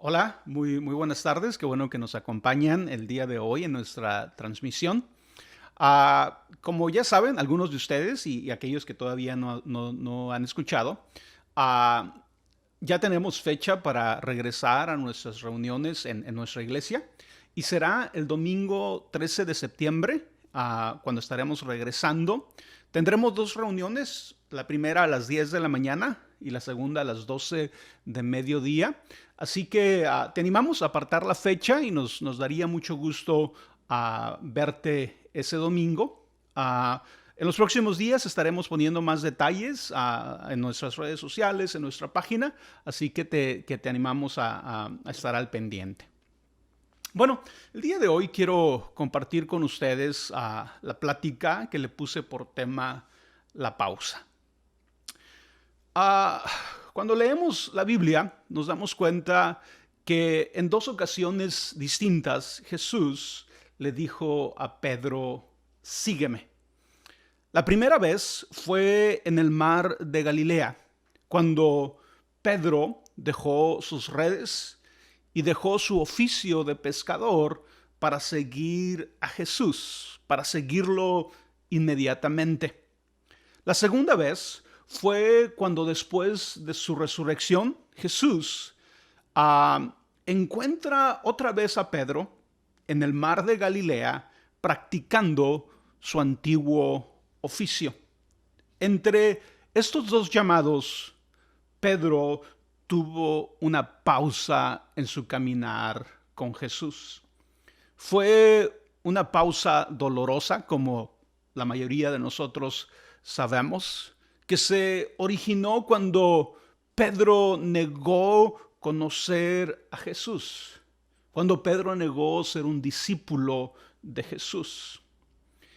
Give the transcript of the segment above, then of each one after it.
Hola, muy buenas tardes. Qué bueno que nos acompañan el día de hoy en nuestra transmisión. Como ya saben, algunos de ustedes y aquellos que todavía no han escuchado, ah, ya tenemos fecha para regresar a nuestras reuniones en nuestra iglesia y será el domingo 13 de septiembre, cuando estaremos regresando. Tendremos dos reuniones, la primera a las 10 de la mañana y la segunda a las 12 de mediodía. Así que te animamos a apartar la fecha y nos daría mucho gusto verte ese domingo. En los próximos días estaremos poniendo más detalles en nuestras redes sociales, en nuestra página, así que te animamos a estar al pendiente. Bueno, el día de hoy quiero compartir con ustedes la plática que le puse por tema la pausa. Ah, Cuando leemos la Biblia, nos damos cuenta que en dos ocasiones distintas Jesús le dijo a Pedro, sígueme. La primera vez fue en el mar de Galilea, cuando Pedro dejó sus redes y dejó su oficio de pescador para seguir a Jesús, para seguirlo inmediatamente. La segunda vez fue cuando después de su resurrección, Jesús encuentra otra vez a Pedro en el mar de Galilea practicando su antiguo oficio. Entre estos dos llamados, Pedro tuvo una pausa en su caminar con Jesús. Fue una pausa dolorosa, como la mayoría de nosotros sabemos, que se originó cuando Pedro negó conocer a Jesús, cuando Pedro negó ser un discípulo de Jesús.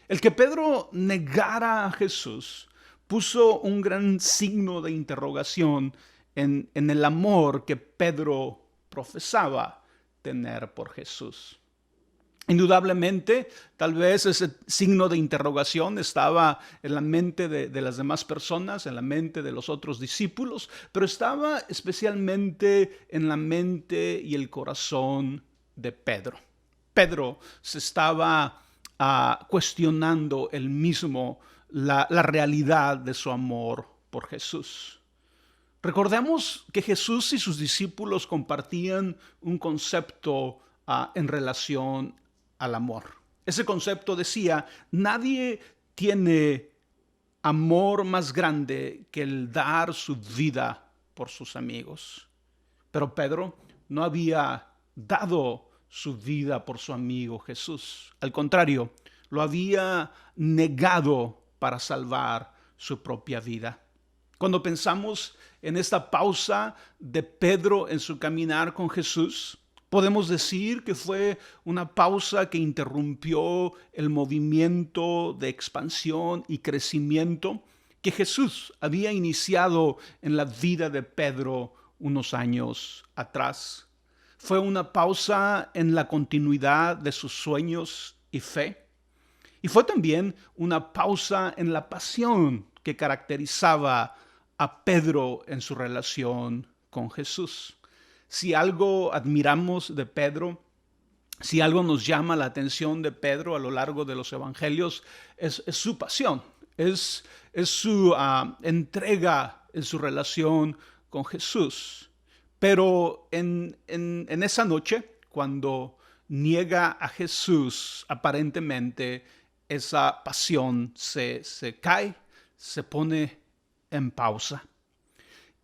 El que Pedro negara a Jesús puso un gran signo de interrogación en el amor que Pedro profesaba tener por Jesús. Indudablemente, tal vez ese signo de interrogación estaba en la mente de las demás personas, en la mente de los otros discípulos, pero estaba especialmente en la mente y el corazón de Pedro. Pedro se estaba cuestionando él mismo la realidad de su amor por Jesús. Recordemos que Jesús y sus discípulos compartían un concepto en relación al amor. Ese concepto decía, nadie tiene amor más grande que el dar su vida por sus amigos. Pero Pedro no había dado su vida por su amigo Jesús. Al contrario, lo había negado para salvar su propia vida. Cuando pensamos en esta pausa de Pedro en su caminar con Jesús, podemos decir que fue una pausa que interrumpió el movimiento de expansión y crecimiento que Jesús había iniciado en la vida de Pedro unos años atrás. Fue una pausa en la continuidad de sus sueños y fe. Y fue también una pausa en la pasión que caracterizaba a Pedro en su relación con Jesús. Si algo admiramos de Pedro, si algo nos llama la atención de Pedro a lo largo de los evangelios, es su pasión, es su entrega en su relación con Jesús. Pero en esa noche, cuando niega a Jesús, aparentemente esa pasión se cae, se pone en pausa.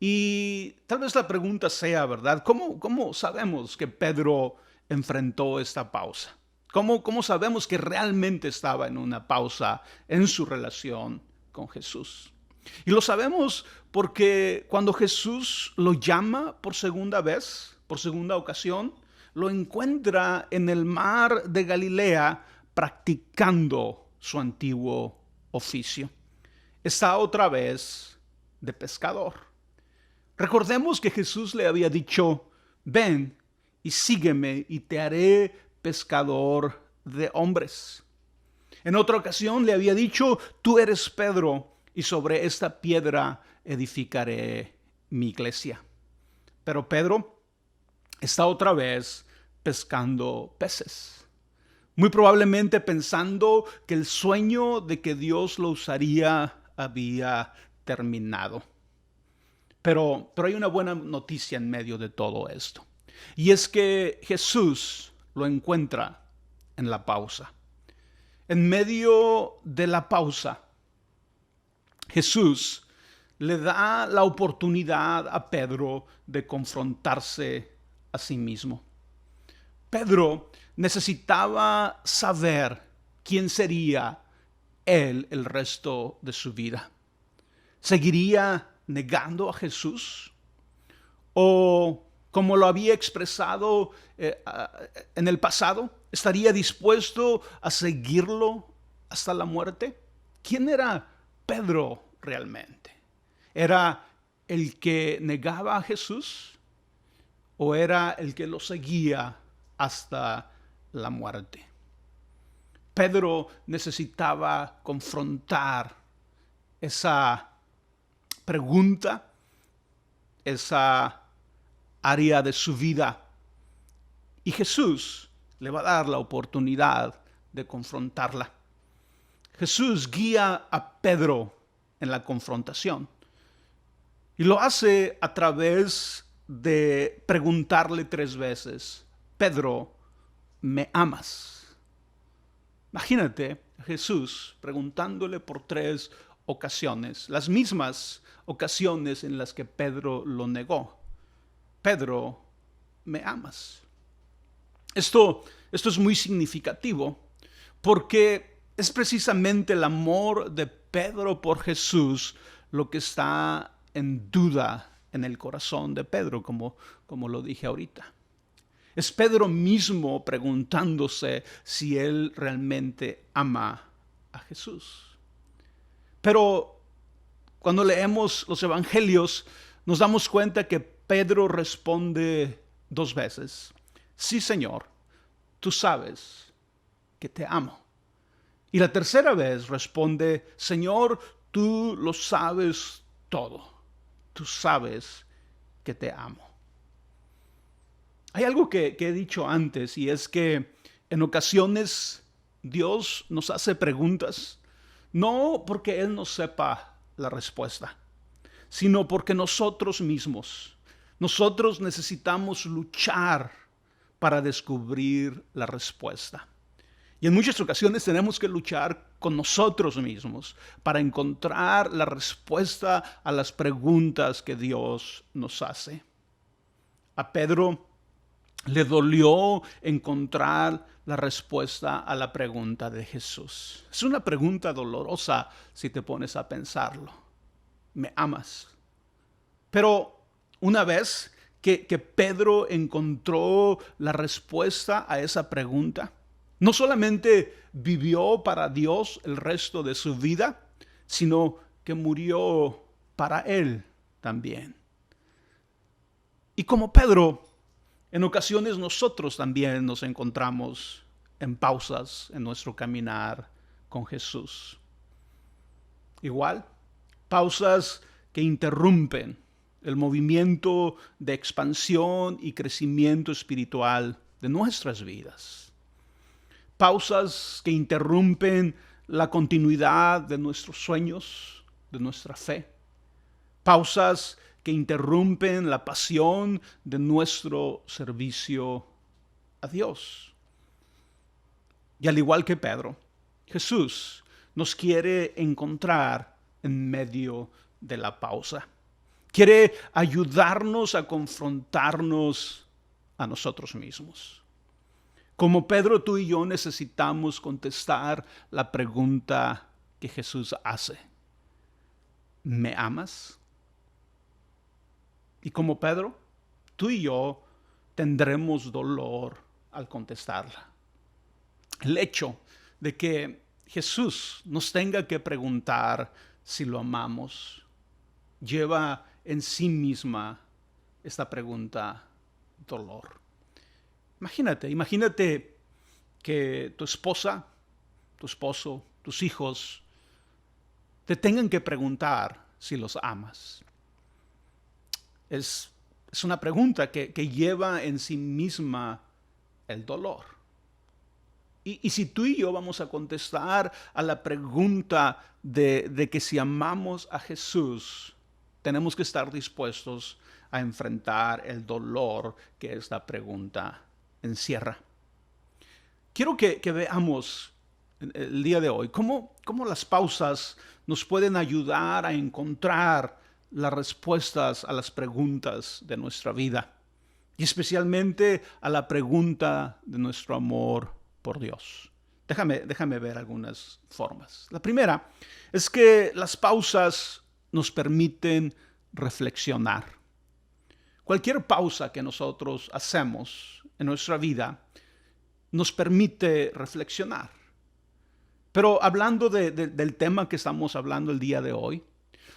Y tal vez la pregunta sea, ¿verdad? ¿Cómo sabemos que Pedro enfrentó esta pausa? ¿Cómo sabemos que realmente estaba en una pausa en su relación con Jesús? Y lo sabemos porque cuando Jesús lo llama por segunda vez, por segunda ocasión, lo encuentra en el mar de Galilea practicando su antiguo oficio. Está otra vez de pescador. Recordemos que Jesús le había dicho, ven y sígueme y te haré pescador de hombres. En otra ocasión le había dicho, tú eres Pedro y sobre esta piedra edificaré mi iglesia. Pero Pedro está otra vez pescando peces. Muy probablemente pensando que el sueño de que Dios lo usaría había terminado. Pero hay una buena noticia en medio de todo esto. Y es que Jesús lo encuentra en la pausa. En medio de la pausa, Jesús le da la oportunidad a Pedro de confrontarse a sí mismo. Pedro necesitaba saber quién sería él el resto de su vida. ¿Seguiría negando a Jesús? ¿O, como lo había expresado en el pasado, estaría dispuesto a seguirlo hasta la muerte? ¿Quién era Pedro realmente? ¿Era el que negaba a Jesús o era el que lo seguía hasta la muerte? Pedro necesitaba confrontar esa pregunta, esa área de su vida. Y Jesús le va a dar la oportunidad de confrontarla. Jesús guía a Pedro en la confrontación. Y lo hace a través de preguntarle 3 veces: Pedro, ¿me amas? Imagínate a Jesús preguntándole por 3 ocasiones, las mismas ocasiones en las que Pedro lo negó. Pedro, ¿me amas? Esto es muy significativo porque es precisamente el amor de Pedro por Jesús lo que está en duda en el corazón de Pedro, como lo dije ahorita. Es Pedro mismo preguntándose si él realmente ama a Jesús. Pero cuando leemos los evangelios, nos damos cuenta que Pedro responde 2 veces: sí, Señor, tú sabes que te amo. Y la tercera vez responde: Señor, tú lo sabes todo. Tú sabes que te amo. Hay algo que he dicho antes, y es que en ocasiones Dios nos hace preguntas, no porque Él no sepa la respuesta, sino porque nosotros mismos, nosotros necesitamos luchar para descubrir la respuesta. Y en muchas ocasiones tenemos que luchar con nosotros mismos para encontrar la respuesta a las preguntas que Dios nos hace. A Pedro le dolió encontrar la respuesta a la pregunta de Jesús. Es una pregunta dolorosa si te pones a pensarlo. ¿Me amas? Pero una vez que Pedro encontró la respuesta a esa pregunta, no solamente vivió para Dios el resto de su vida, sino que murió para Él también. Y como Pedro, en ocasiones nosotros también nos encontramos en pausas en nuestro caminar con Jesús. Igual, pausas que interrumpen el movimiento de expansión y crecimiento espiritual de nuestras vidas. Pausas que interrumpen la continuidad de nuestros sueños, de nuestra fe. Pausas que interrumpen la pasión de nuestro servicio a Dios. Y al igual que Pedro, Jesús nos quiere encontrar en medio de la pausa. Quiere ayudarnos a confrontarnos a nosotros mismos. Como Pedro, tú y yo necesitamos contestar la pregunta que Jesús hace: ¿me amas? Y como Pedro, tú y yo tendremos dolor al contestarla. El hecho de que Jesús nos tenga que preguntar si lo amamos lleva en sí misma esta pregunta dolor. Imagínate que tu esposa, tu esposo, tus hijos te tengan que preguntar si los amas. Es Es una pregunta que lleva en sí misma el dolor. Y si tú y yo vamos a contestar a la pregunta de que si amamos a Jesús, tenemos que estar dispuestos a enfrentar el dolor que esta pregunta encierra. Quiero que veamos el día de hoy cómo las pausas nos pueden ayudar a encontrar las respuestas a las preguntas de nuestra vida y especialmente a la pregunta de nuestro amor por Dios. Déjame ver algunas formas. La primera es que las pausas nos permiten reflexionar. Cualquier pausa que nosotros hacemos en nuestra vida nos permite reflexionar. Pero hablando del tema que estamos hablando el día de hoy,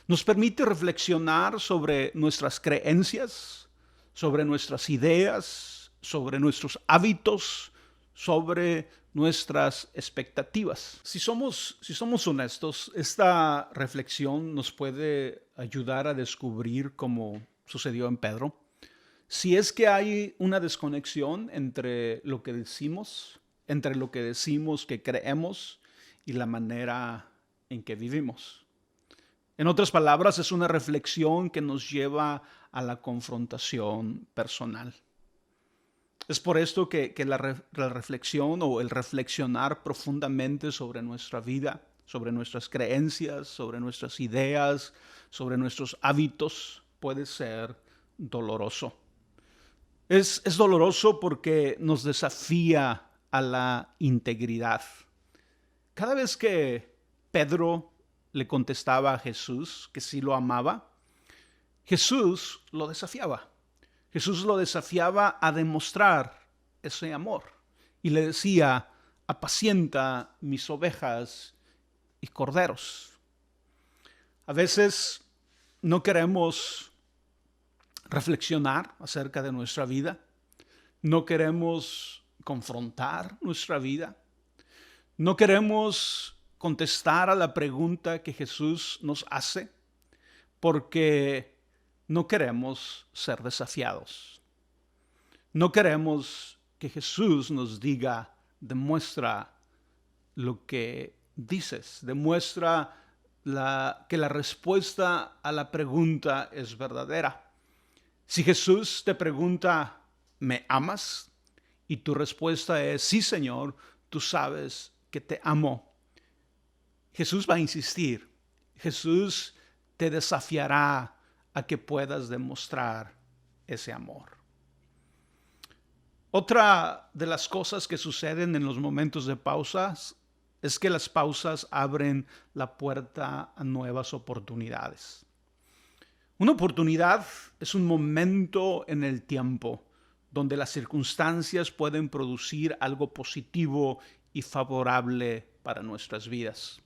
nos permite reflexionar sobre nuestras creencias, sobre nuestras ideas, sobre nuestros hábitos, sobre nuestras expectativas. Si somos honestos, esta reflexión nos puede ayudar a descubrir, como sucedió en Pedro, si es que hay una desconexión entre lo que decimos que creemos y la manera en que vivimos. En otras palabras, es una reflexión que nos lleva a la confrontación personal. Es por esto que la reflexión o el reflexionar profundamente sobre nuestra vida, sobre nuestras creencias, sobre nuestras ideas, sobre nuestros hábitos, puede ser doloroso. Es doloroso porque nos desafía a la integridad. Cada vez que Pedro le contestaba a Jesús que sí lo amaba, Jesús lo desafiaba. Jesús lo desafiaba a demostrar ese amor y le decía: apacienta mis ovejas y corderos. A veces no queremos reflexionar acerca de nuestra vida, no queremos confrontar nuestra vida, no queremos contestar a la pregunta que Jesús nos hace porque no queremos ser desafiados. No queremos que Jesús nos diga: demuestra lo que dices, demuestra que la respuesta a la pregunta es verdadera. Si Jesús te pregunta: ¿me amas? Y tu respuesta es: sí, Señor, tú sabes que te amo. Jesús va a insistir. Jesús te desafiará a que puedas demostrar ese amor. Otra de las cosas que suceden en los momentos de pausas es que las pausas abren la puerta a nuevas oportunidades. Una oportunidad es un momento en el tiempo donde las circunstancias pueden producir algo positivo y favorable para nuestras vidas.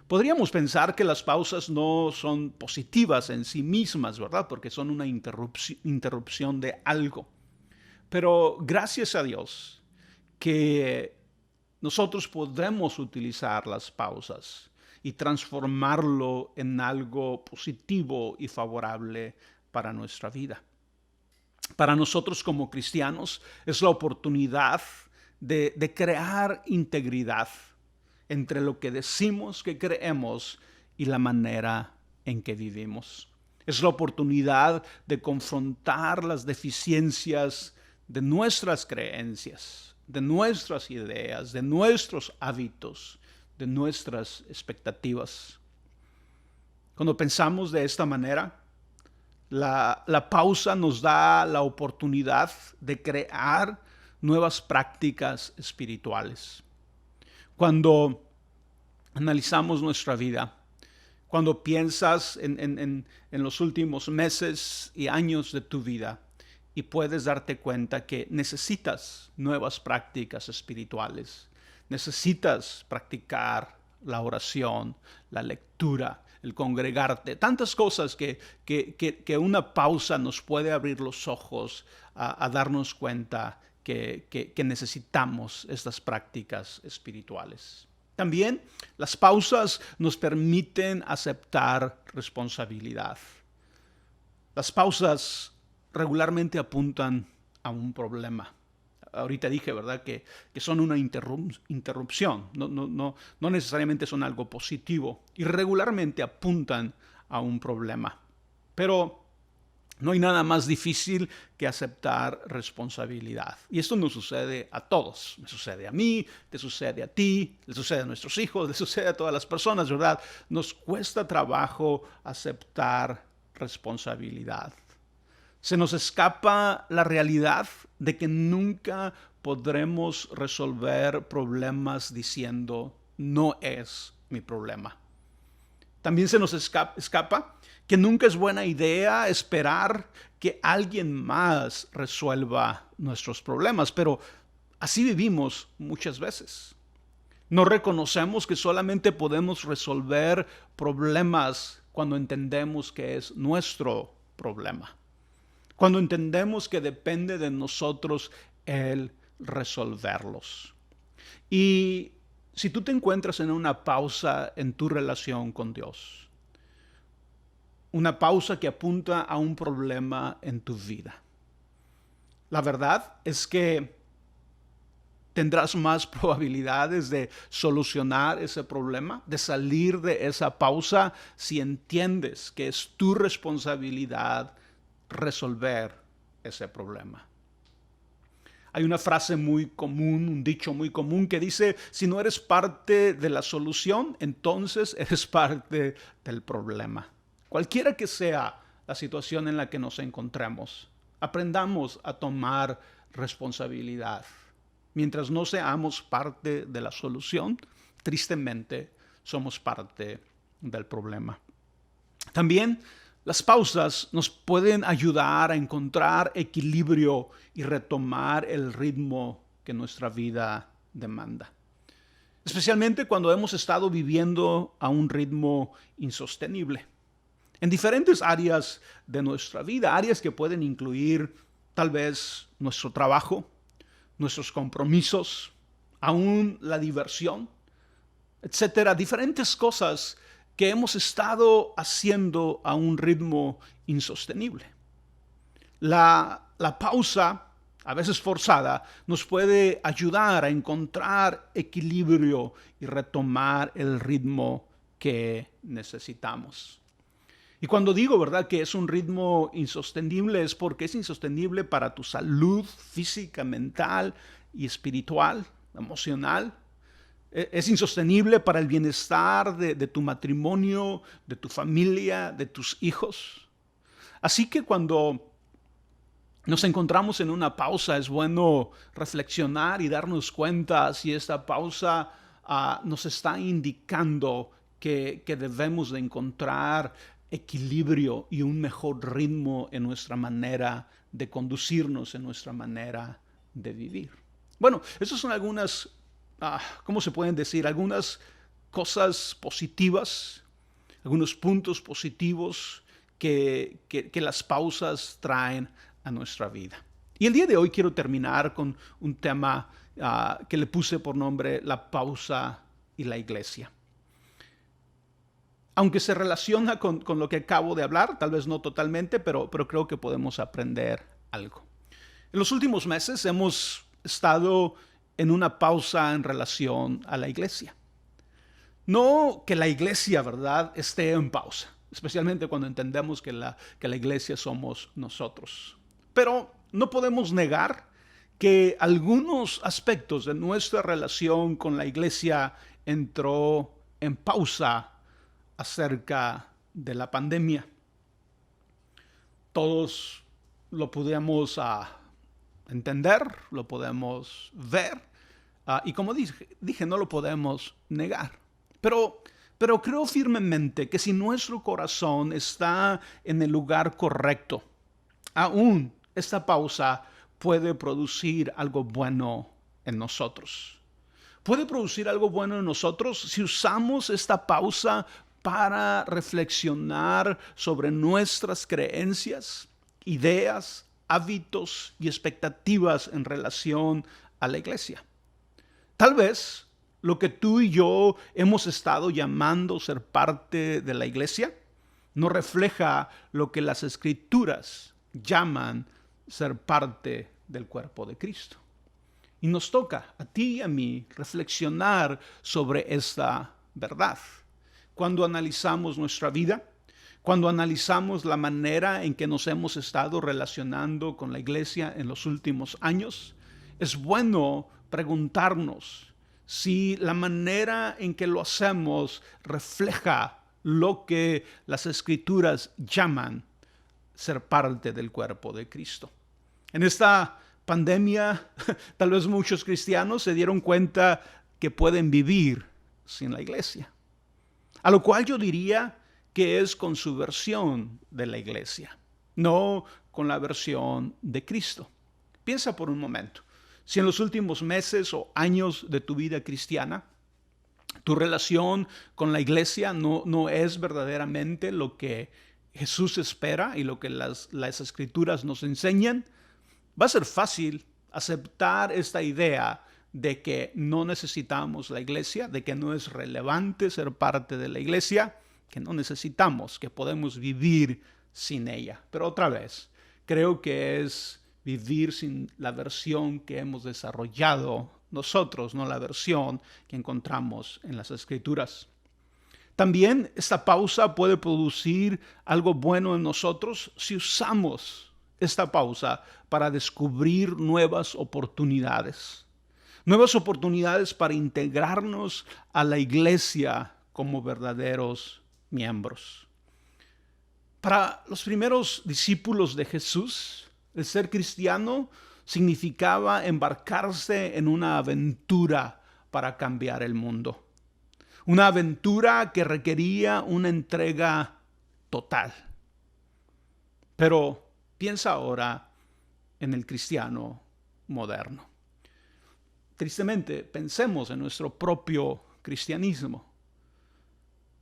Podríamos pensar que las pausas no son positivas en sí mismas, ¿verdad? Porque son una interrupción de algo. Pero gracias a Dios que nosotros podemos utilizar las pausas y transformarlo en algo positivo y favorable para nuestra vida. Para nosotros como cristianos es la oportunidad de crear integridad entre lo que decimos que creemos y la manera en que vivimos. Es la oportunidad de confrontar las deficiencias de nuestras creencias, de nuestras ideas, de nuestros hábitos, de nuestras expectativas. Cuando pensamos de esta manera, la pausa nos da la oportunidad de crear nuevas prácticas espirituales. Cuando analizamos nuestra vida, cuando piensas en los últimos meses y años de tu vida y puedes darte cuenta que necesitas nuevas prácticas espirituales, necesitas practicar la oración, la lectura, el congregarte, tantas cosas que una pausa nos puede abrir los ojos a darnos cuenta que necesitamos estas prácticas espirituales. También las pausas nos permiten aceptar responsabilidad. Las pausas regularmente apuntan a un problema. Ahorita dije, ¿verdad?, que son una interrupción, no necesariamente son algo positivo y regularmente apuntan a un problema. Pero no hay nada más difícil que aceptar responsabilidad. Y esto nos sucede a todos. Me sucede a mí, te sucede a ti, le sucede a nuestros hijos, le sucede a todas las personas, ¿verdad? Nos cuesta trabajo aceptar responsabilidad. Se nos escapa la realidad de que nunca podremos resolver problemas diciendo, no es mi problema. También se nos escapa que nunca es buena idea esperar que alguien más resuelva nuestros problemas, pero así vivimos muchas veces. No reconocemos que solamente podemos resolver problemas cuando entendemos que es nuestro problema. Cuando entendemos que depende de nosotros el resolverlos. Y si tú te encuentras en una pausa en tu relación con Dios, una pausa que apunta a un problema en tu vida, la verdad es que tendrás más probabilidades de solucionar ese problema, de salir de esa pausa, si entiendes que es tu responsabilidad resolver ese problema. Hay una frase muy común, un dicho muy común que dice, si no eres parte de la solución, entonces eres parte del problema. Cualquiera que sea la situación en la que nos encontremos, aprendamos a tomar responsabilidad. Mientras no seamos parte de la solución, tristemente somos parte del problema. También las pausas nos pueden ayudar a encontrar equilibrio y retomar el ritmo que nuestra vida demanda. Especialmente cuando hemos estado viviendo a un ritmo insostenible. En diferentes áreas de nuestra vida, áreas que pueden incluir tal vez nuestro trabajo, nuestros compromisos, aún la diversión, etcétera. Diferentes cosas que hemos estado haciendo a un ritmo insostenible. La pausa, a veces forzada, nos puede ayudar a encontrar equilibrio y retomar el ritmo que necesitamos. Y cuando digo, ¿verdad?, que es un ritmo insostenible, es porque es insostenible para tu salud física, mental y espiritual, emocional. Es insostenible para el bienestar de tu matrimonio, de tu familia, de tus hijos. Así que cuando nos encontramos en una pausa, es bueno reflexionar y darnos cuenta si esta pausa nos está indicando que debemos de encontrar equilibrio y un mejor ritmo en nuestra manera de conducirnos, en nuestra manera de vivir. Bueno, esas son algunas ¿cómo se pueden decir? Algunas cosas positivas, algunos puntos positivos que las pausas traen a nuestra vida. Y el día de hoy quiero terminar con un tema que le puse por nombre la pausa y la iglesia. Aunque se relaciona con lo que acabo de hablar, tal vez no totalmente, pero creo que podemos aprender algo. En los últimos meses hemos estado en una pausa en relación a la iglesia. No que la iglesia, ¿verdad?, esté en pausa, especialmente cuando entendemos que la iglesia somos nosotros. Pero no podemos negar que algunos aspectos de nuestra relación con la iglesia entró en pausa acerca de la pandemia. Todos lo pudimos entender, lo podemos ver, y como dije, no lo podemos negar. Pero creo firmemente que si nuestro corazón está en el lugar correcto, aún esta pausa puede producir algo bueno en nosotros. Puede producir algo bueno en nosotros si usamos esta pausa para reflexionar sobre nuestras creencias, ideas, hábitos y expectativas en relación a la iglesia. Tal vez lo que tú y yo hemos estado llamando ser parte de la iglesia no refleja lo que las escrituras llaman ser parte del cuerpo de Cristo. Y nos toca a ti y a mí reflexionar sobre esta verdad. Cuando analizamos nuestra vida, cuando analizamos la manera en que nos hemos estado relacionando con la iglesia en los últimos años, es bueno preguntarnos si la manera en que lo hacemos refleja lo que las Escrituras llaman ser parte del cuerpo de Cristo. En esta pandemia, tal vez muchos cristianos se dieron cuenta que pueden vivir sin la iglesia. A lo cual yo diría que es con su versión de la iglesia, no con la versión de Cristo. Piensa por un momento, si en los últimos meses o años de tu vida cristiana, tu relación con la iglesia no es verdaderamente lo que Jesús espera y lo que las Escrituras nos enseñan, va a ser fácil aceptar esta idea de que no necesitamos la iglesia, de que no es relevante ser parte de la iglesia, que no necesitamos, que podemos vivir sin ella. Pero otra vez, creo que es vivir sin la versión que hemos desarrollado nosotros, no la versión que encontramos en las Escrituras. También esta pausa puede producir algo bueno en nosotros si usamos esta pausa para descubrir nuevas oportunidades para integrarnos a la iglesia como verdaderos miembros. Para los primeros discípulos de Jesús, el ser cristiano significaba embarcarse en una aventura para cambiar el mundo. Una aventura que requería una entrega total. Pero piensa ahora en el cristiano moderno. Tristemente, pensemos en nuestro propio cristianismo.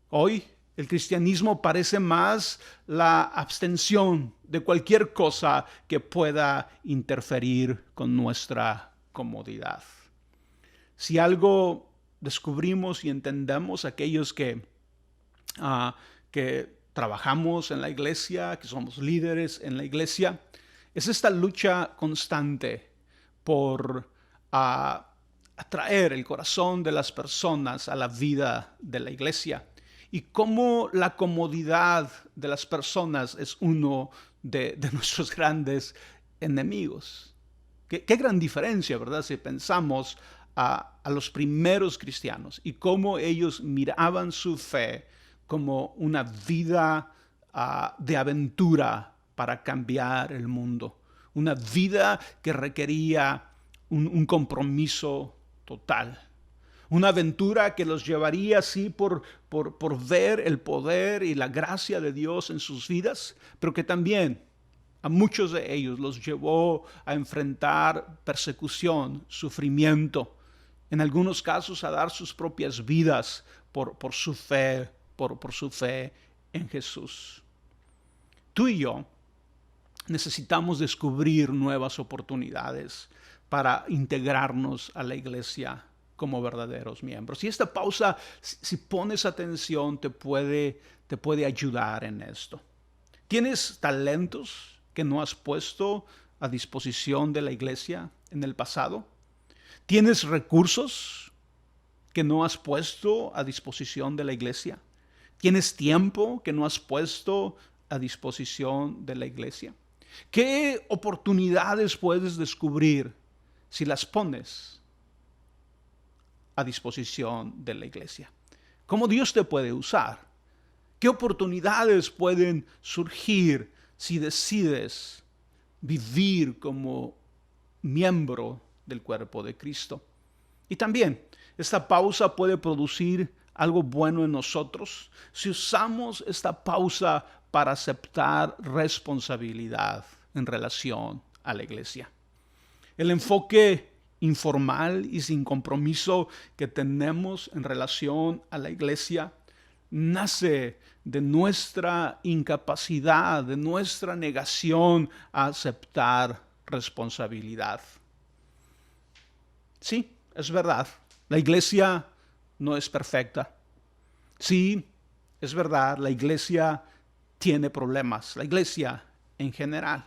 Hoy, el cristianismo parece más la abstención de cualquier cosa que pueda interferir con nuestra comodidad. Si algo descubrimos y entendemos aquellos que trabajamos en la iglesia, que somos líderes en la iglesia, es esta lucha constante por atraer el corazón de las personas a la vida de la iglesia. Y cómo la comodidad de las personas es uno de nuestros grandes enemigos. Qué gran diferencia, ¿verdad? Si pensamos a los primeros cristianos y cómo ellos miraban su fe como una vida de aventura para cambiar el mundo. Una vida que requería un compromiso total. Una aventura que los llevaría así por ver el poder y la gracia de Dios en sus vidas, pero que también a muchos de ellos los llevó a enfrentar persecución, sufrimiento, en algunos casos a dar sus propias vidas por su fe en Jesús. Tú y yo necesitamos descubrir nuevas oportunidades para integrarnos a la iglesia como verdaderos miembros. Y esta pausa, si pones atención, te puede ayudar en esto. ¿Tienes talentos que no has puesto a disposición de la iglesia en el pasado? ¿Tienes recursos que no has puesto a disposición de la iglesia? ¿Tienes tiempo que no has puesto a disposición de la iglesia? ¿Qué oportunidades puedes descubrir si las pones a disposición de la iglesia? ¿Cómo Dios te puede usar? ¿Qué oportunidades pueden surgir si decides vivir como miembro del cuerpo de Cristo? Y también, esta pausa puede producir algo bueno en nosotros si usamos esta pausa para aceptar responsabilidad en relación a la iglesia. El enfoque informal y sin compromiso que tenemos en relación a la iglesia nace de nuestra incapacidad, de nuestra negación a aceptar responsabilidad. Sí, es verdad, la iglesia no es perfecta. Sí, es verdad, la iglesia tiene problemas, la iglesia en general.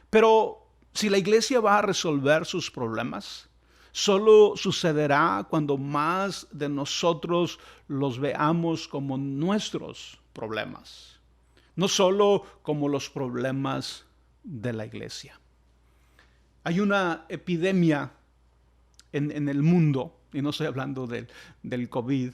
Pero si la iglesia va a resolver sus problemas, solo sucederá cuando más de nosotros los veamos como nuestros problemas, no solo como los problemas de la iglesia. Hay una epidemia en el mundo, y no estoy hablando del COVID,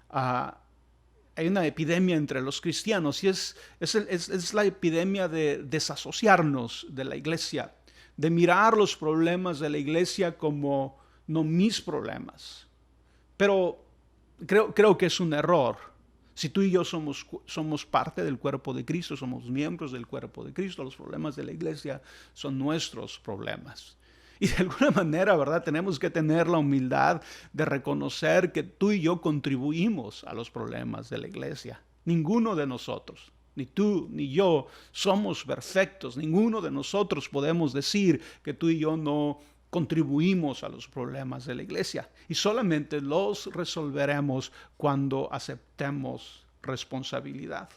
hay una epidemia entre los cristianos y es la epidemia de desasociarnos de la iglesia, de mirar los problemas de la iglesia como no mis problemas. Pero creo que es un error. Si tú y yo somos parte del cuerpo de Cristo, somos miembros del cuerpo de Cristo, los problemas de la iglesia son nuestros problemas. Y de alguna manera, ¿verdad? Tenemos que tener la humildad de reconocer que tú y yo contribuimos a los problemas de la iglesia. Ninguno de nosotros, ni tú ni yo, somos perfectos. Ninguno de nosotros podemos decir que tú y yo no contribuimos a los problemas de la iglesia. Y solamente los resolveremos cuando aceptemos responsabilidad.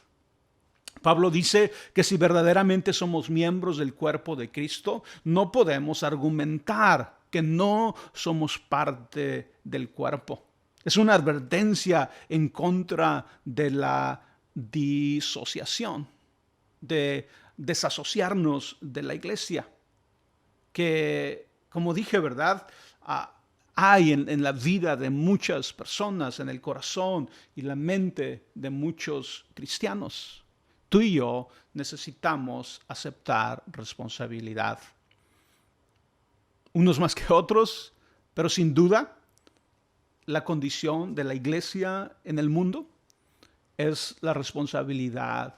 Pablo dice que si verdaderamente somos miembros del cuerpo de Cristo, no podemos argumentar que no somos parte del cuerpo. Es una advertencia en contra de la disociación, de desasociarnos de la iglesia, que, como dije, ¿verdad? Hay en la vida de muchas personas, en el corazón y la mente de muchos cristianos. Tú y yo necesitamos aceptar responsabilidad. Unos más que otros, pero sin duda la condición de la iglesia en el mundo es la responsabilidad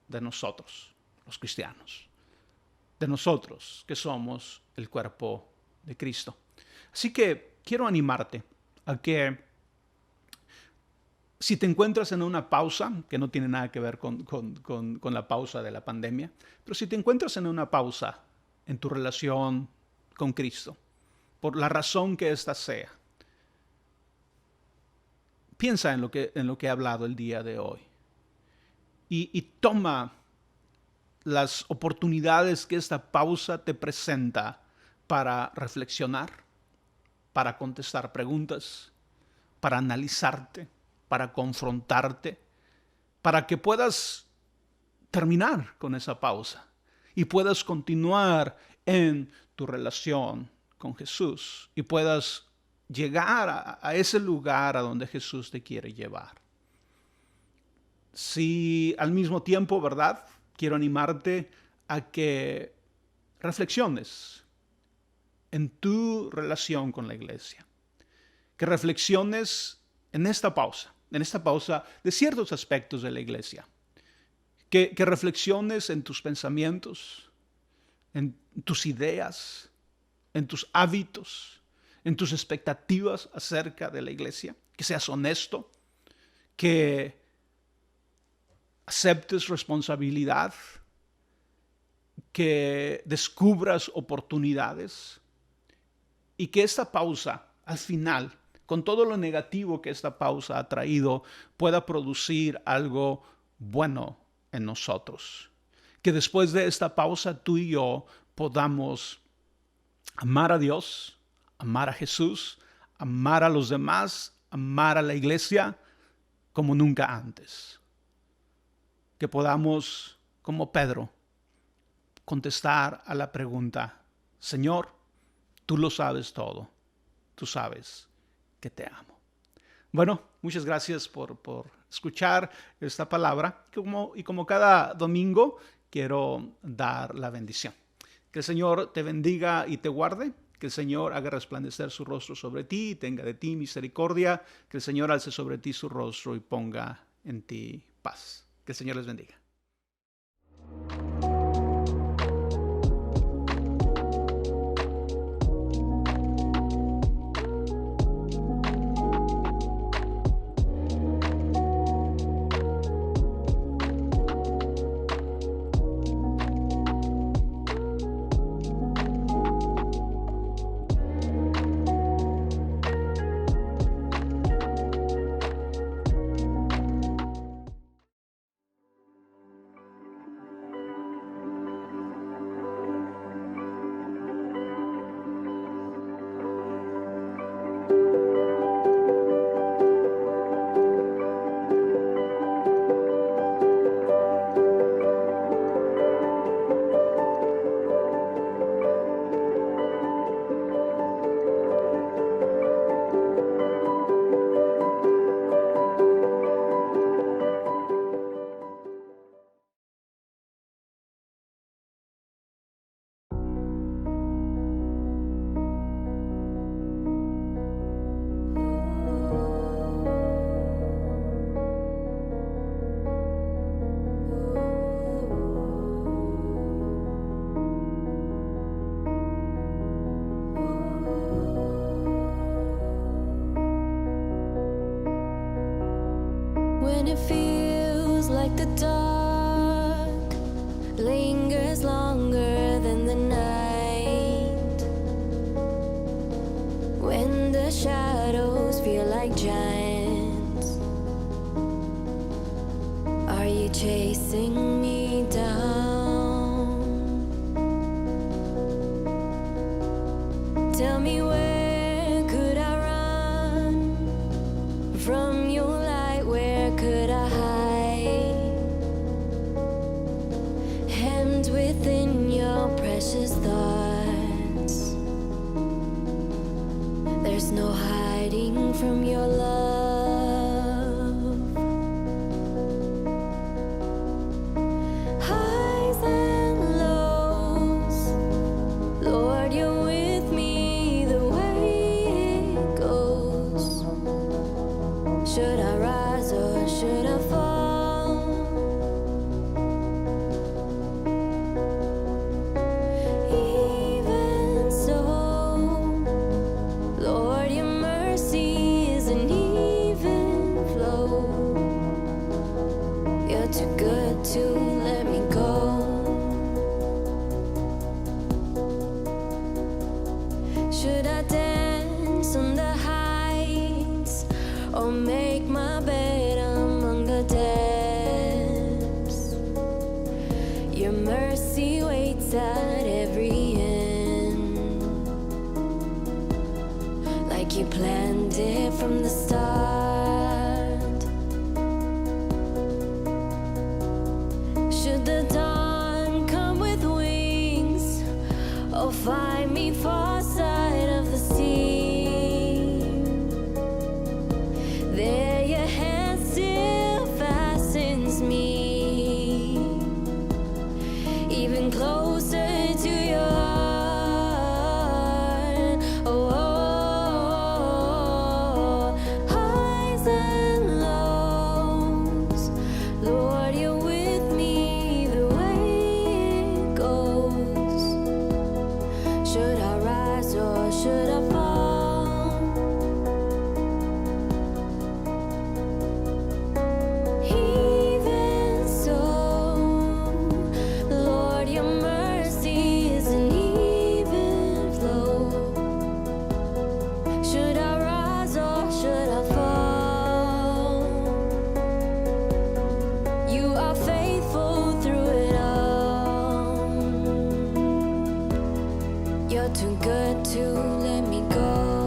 de nosotros, los cristianos, de nosotros que somos el cuerpo de Cristo. Así que quiero animarte a que si te encuentras en una pausa, que no tiene nada que ver con la pausa de la pandemia, pero si te encuentras en una pausa en tu relación con Cristo, por la razón que ésta sea, piensa en lo que he hablado el día de hoy y toma las oportunidades que esta pausa te presenta para reflexionar, para contestar preguntas, para analizarte, para confrontarte, para que puedas terminar con esa pausa y puedas continuar en tu relación con Jesús y puedas llegar a ese lugar a donde Jesús te quiere llevar. Si al mismo tiempo, ¿verdad? Quiero animarte a que reflexiones en tu relación con la iglesia, que reflexiones en esta pausa de ciertos aspectos de la iglesia, que reflexiones en tus pensamientos, en tus ideas, en tus hábitos, en tus expectativas acerca de la iglesia, que seas honesto, que aceptes responsabilidad, que descubras oportunidades y que esta pausa, al final, con todo lo negativo que esta pausa ha traído, pueda producir algo bueno en nosotros. Que después de esta pausa tú y yo podamos amar a Dios, amar a Jesús, amar a los demás, amar a la iglesia como nunca antes. Que podamos, como Pedro, contestar a la pregunta: Señor, tú lo sabes todo, tú sabes que te amo. Bueno, muchas gracias por escuchar esta palabra. Como cada domingo, quiero dar la bendición. Que el Señor te bendiga y te guarde. Que el Señor haga resplandecer su rostro sobre ti y tenga de ti misericordia. Que el Señor alce sobre ti su rostro y ponga en ti paz. Que el Señor les bendiga. giants. Are you chasing me down? Tell me, where could I run from your light? Where could I hide? Hemmed within your precious thoughts. There's no hiding from your love. Highs and lows, Lord, you're with me the way it goes. Should I rise or should I fall? Even so, Lord, your mercy is an even flow. You're too good to let me go. Should I dance on the heights or make my bed among the depths? Your mercy waits at every end, like you planned it from the start. Should the dawn come with wings or find me far side of the sea, there your hand still fastens me, even closer to your heart. Oh, highs and lows, Lord, you're with me the way it goes. Should I rise or should I fall? Even so, Lord, your mercy is an even flow. Should I rise or should I fall? You are faithful through it all. You're too good to let me go.